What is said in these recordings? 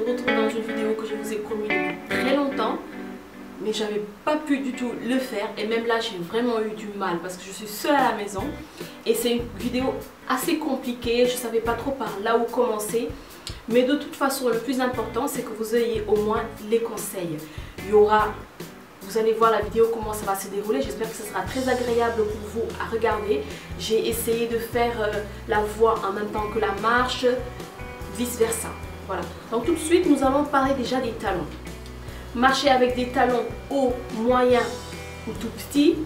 vous retrouve dans une vidéo que je vous ai promis depuis très longtemps, mais j'avais pas pu du tout le faire, et même là j'ai vraiment eu du mal parce que je suis seule à la maison et c'est une vidéo assez compliquée, je savais pas trop par là où commencer, mais de toute façon le plus important c'est que vous ayez au moins les conseils. Il y aura, vous allez voir la vidéo comment ça va se dérouler, j'espère que ce sera très agréable pour vous à regarder. J'ai essayé de faire la voix en même temps que la marche, vice versa. Voilà, donc tout de suite nous allons parler déjà des talons. Marcher avec des talons hauts, moyens ou tout petits,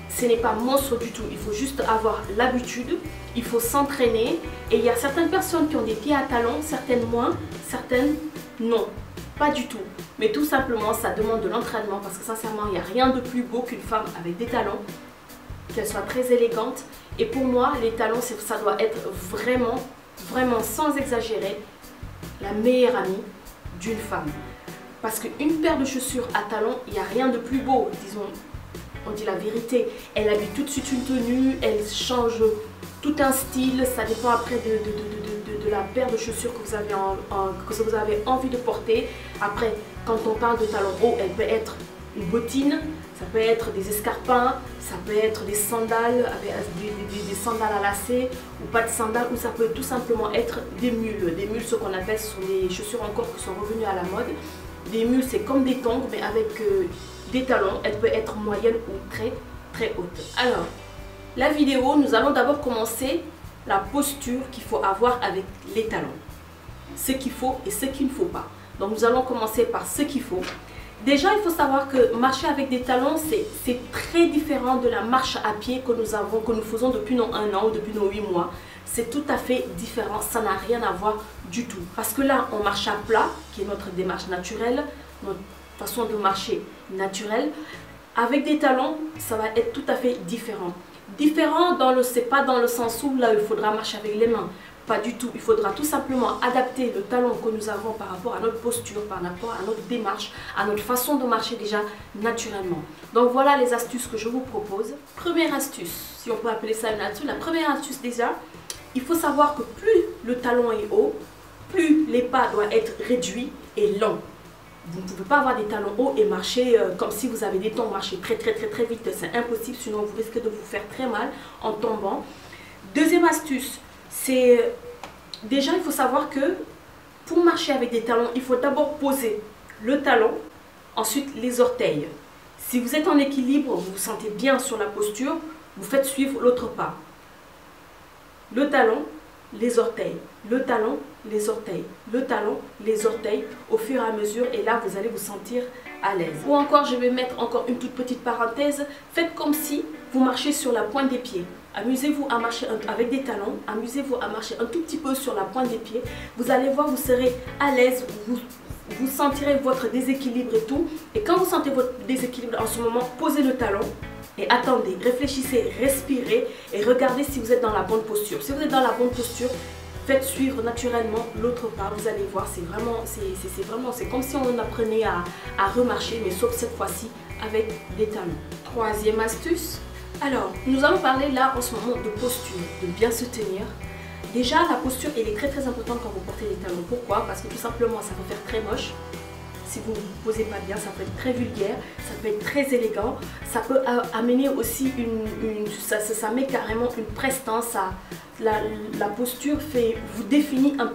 ce n'est pas monstre du tout. Il faut juste avoir l'habitude, il faut s'entraîner. Et il y a certaines personnes qui ont des pieds à talons, certaines moins, certaines non. Pas du tout. Mais tout simplement, ça demande de l'entraînement parce que sincèrement, il n'y a rien de plus beau qu'une femme avec des talons, qu'elle soit très élégante. Et pour moi, les talons, ça doit être vraiment, vraiment sans exagérer, la meilleure amie d'une femme. Parce qu'une paire de chaussures à talons, il n'y a rien de plus beau, disons, on dit la vérité. Elle habille tout de suite une tenue, elle change tout un style, ça dépend après de la paire de chaussures que vous avez envie de porter. Après, quand on parle de talons hauts, elle peut être une bottine, ça peut être des escarpins, ça peut être des sandales, avec des sandales à lacets ou pas de sandales, ou ça peut tout simplement être des mules. Des mules, ce qu'on appelle, ce sont des chaussures encore qui sont revenues à la mode. Des mules, c'est comme des tongs, mais avec des talons. Elle peut être moyenne ou très très haute. Alors, la vidéo, nous allons d'abord commencer la posture qu'il faut avoir avec les talons. Ce qu'il faut et ce qu'il ne faut pas. Donc, nous allons commencer par ce qu'il faut. Déjà, il faut savoir que marcher avec des talons, c'est très différent de la marche à pied que nous faisons depuis nos 1 an ou depuis nos 8 mois. C'est tout à fait différent, ça n'a rien à voir du tout. Parce que là, on marche à plat, qui est notre démarche naturelle, notre façon de marcher naturelle. Avec des talons, ça va être tout à fait différent. Différent, c'est pas dans le sens où là, il faudra marcher avec les mains. Pas du tout. Il faudra tout simplement adapter le talon que nous avons par rapport à notre posture, par rapport à notre démarche, à notre façon de marcher déjà naturellement. Donc voilà les astuces que je vous propose. Première astuce, si on peut appeler ça une astuce, la première astuce déjà, il faut savoir que plus le talon est haut, plus les pas doivent être réduits et longs. Vous ne pouvez pas avoir des talons hauts et marcher comme si vous avez des tongs, marcher très vite. C'est impossible, sinon vous risquez de vous faire très mal en tombant. Deuxième astuce, c'est déjà il faut savoir que pour marcher avec des talons, il faut d'abord poser le talon, ensuite les orteils. Si vous êtes en équilibre, vous vous sentez bien sur la posture, vous faites suivre l'autre pas. Le talon, les orteils, le talon, les orteils, le talon, les orteils, au fur et à mesure, et là vous allez vous sentir à l'aise. Ou encore, je vais mettre encore une toute petite parenthèse, faites comme si vous marchez sur la pointe des pieds. Amusez-vous à marcher avec des talons, amusez-vous à marcher un tout petit peu sur la pointe des pieds. Vous allez voir, vous serez à l'aise, vous sentirez votre déséquilibre et tout. Et quand vous sentez votre déséquilibre en ce moment, posez le talon. Et attendez, réfléchissez, respirez et regardez si vous êtes dans la bonne posture. Si vous êtes dans la bonne posture, faites suivre naturellement l'autre pas. Vous allez voir, c'est comme si on apprenait à remarcher, mais sauf cette fois-ci avec des talons. Troisième astuce. Alors, nous allons parler là en ce moment de posture, de bien se tenir. Déjà, la posture, elle est très importante quand vous portez les talons. Pourquoi? Parce que tout simplement, ça peut faire très moche. Si vous ne vous posez pas bien, ça peut être très vulgaire, ça peut être très élégant, ça peut amener aussi ça met carrément une prestance, la posture vous définit un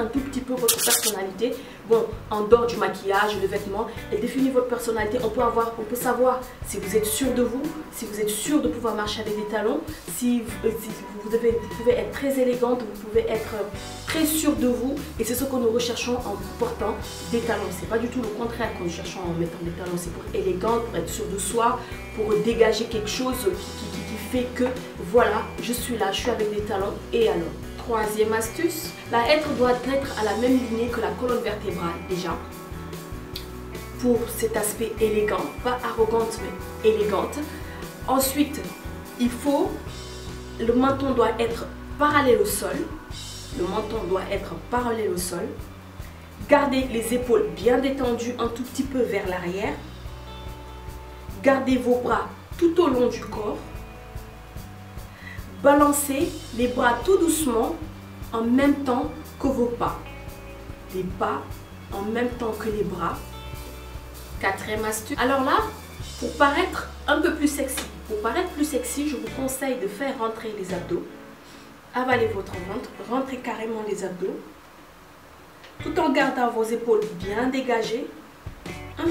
tout petit peu votre personnalité. Bon, en dehors du maquillage, le vêtement, elle définit votre personnalité. On peut savoir si vous êtes sûr de vous, si vous êtes sûr de pouvoir marcher avec des talons, si vous pouvez être très élégante, vous pouvez être très sûr de vous, et c'est ce que nous recherchons en portant des talons. C'est pas du tout le contraire que nous cherchons en mettant des talons, c'est pour être élégante, pour être sûr de soi, pour dégager quelque chose qui fait que voilà, je suis là, je suis avec des talons, et alors. Troisième astuce, la hêtre doit être à la même lignée que la colonne vertébrale déjà, pour cet aspect élégant, pas arrogante mais élégante. Ensuite, le menton doit être parallèle au sol. Le menton doit être parallèle au sol. Gardez les épaules bien détendues un tout petit peu vers l'arrière. Gardez vos bras tout au long du corps. Balancez les bras tout doucement en même temps que vos pas. Les pas en même temps que les bras. Quatrième astuce. Alors là, pour paraître un peu plus sexy, je vous conseille de faire rentrer les abdos. Avalez votre ventre, rentrez carrément les abdos, tout en gardant vos épaules bien dégagées. Un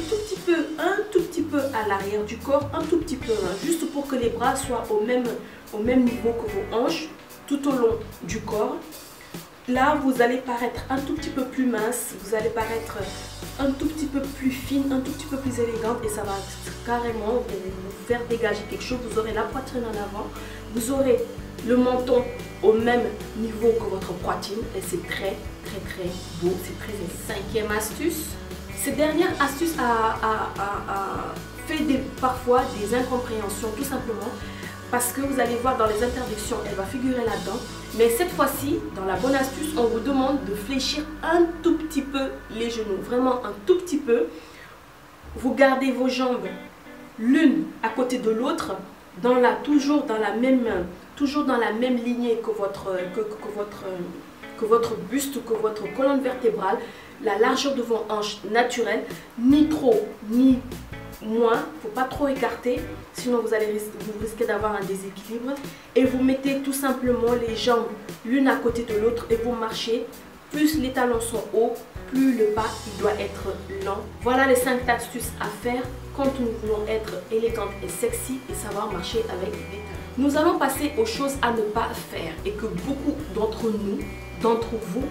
tout petit peu à l'arrière du corps, un tout petit peu, hein, juste pour que les bras soient au même niveau que vos hanches, tout au long du corps. Là, vous allez paraître un tout petit peu plus mince, vous allez paraître un tout petit peu plus fine, un tout petit peu plus élégante et ça va carrément vous faire dégager quelque chose. Vous aurez la poitrine en avant, vous aurez le menton au même niveau que votre poitrine et c'est très beau, c'est très beau. Cinquième astuce. Cette dernière astuce a fait parfois des incompréhensions tout simplement parce que vous allez voir dans les interdictions, elle va figurer là-dedans. Mais cette fois-ci, dans la bonne astuce, on vous demande de fléchir un tout petit peu les genoux, vraiment un tout petit peu. Vous gardez vos jambes l'une à côté de l'autre, toujours dans la même lignée que votre buste ou que votre colonne vertébrale. La largeur de vos hanches naturelle, ni trop ni moins, il ne faut pas trop écarter, sinon vous risquez d'avoir un déséquilibre. Et vous mettez tout simplement les jambes l'une à côté de l'autre et vous marchez. Plus les talons sont hauts, plus le pas il doit être lent. Voilà les 5 astuces à faire quand nous voulons être élégante et sexy et savoir marcher avec des talons. Nous allons passer aux choses à ne pas faire et que beaucoup d'entre vous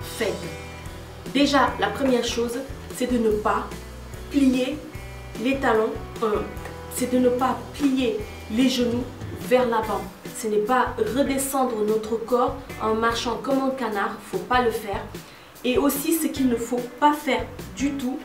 faites. Déjà, la première chose, c'est de ne pas plier les talons, c'est de ne pas plier les genoux vers l'avant. Ce n'est pas redescendre notre corps en marchant comme un canard, il ne faut pas le faire. Et aussi, ce qu'il ne faut pas faire du tout,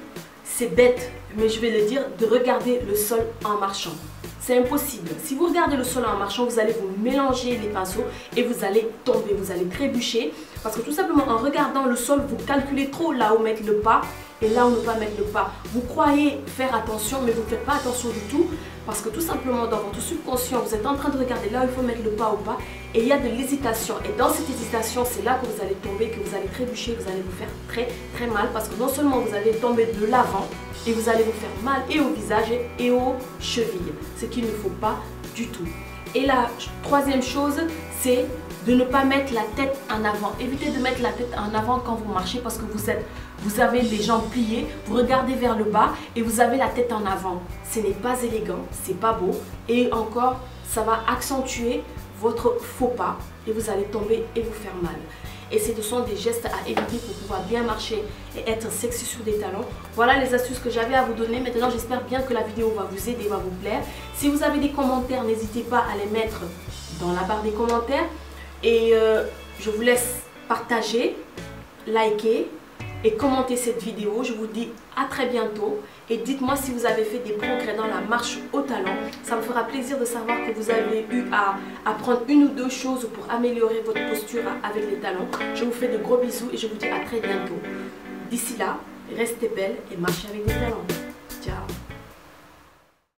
c'est bête, mais je vais le dire, de regarder le sol en marchant. C'est impossible. Si vous regardez le sol en marchant, vous allez vous mélanger les pinceaux et vous allez tomber, vous allez trébucher. Parce que tout simplement, en regardant le sol, vous calculez trop là où mettre le pas et là où ne pas mettre le pas. Vous croyez faire attention, mais vous ne faites pas attention du tout. Parce que tout simplement, dans votre subconscient, vous êtes en train de regarder là où il faut mettre le pas ou pas. Et il y a de l'hésitation. Et dans cette hésitation, c'est là que vous allez tomber, que vous allez trébucher, vous allez vous faire très mal. Parce que non seulement vous allez tomber de l'avant, et vous allez vous faire mal et au visage et aux chevilles. Ce qu'il ne faut pas du tout. Et la troisième chose, c'est de ne pas mettre la tête en avant. Évitez de mettre la tête en avant quand vous marchez parce que vous avez les jambes pliées, vous regardez vers le bas et vous avez la tête en avant. Ce n'est pas élégant, c'est pas beau et encore, ça va accentuer votre faux pas et vous allez tomber et vous faire mal. Et ce sont des gestes à éviter pour pouvoir bien marcher et être sexy sur des talons. Voilà les astuces que j'avais à vous donner. Maintenant, j'espère bien que la vidéo va vous aider, va vous plaire. Si vous avez des commentaires, n'hésitez pas à les mettre dans la barre des commentaires. Et je vous laisse partager, liker et commenter cette vidéo. Je vous dis à très bientôt. Et dites-moi si vous avez fait des progrès dans la marche au talon. Ça me fera plaisir de savoir que vous avez eu à apprendre une ou deux choses pour améliorer votre posture avec les talons. Je vous fais de gros bisous et je vous dis à très bientôt. D'ici là, restez belle et marchez avec des talons.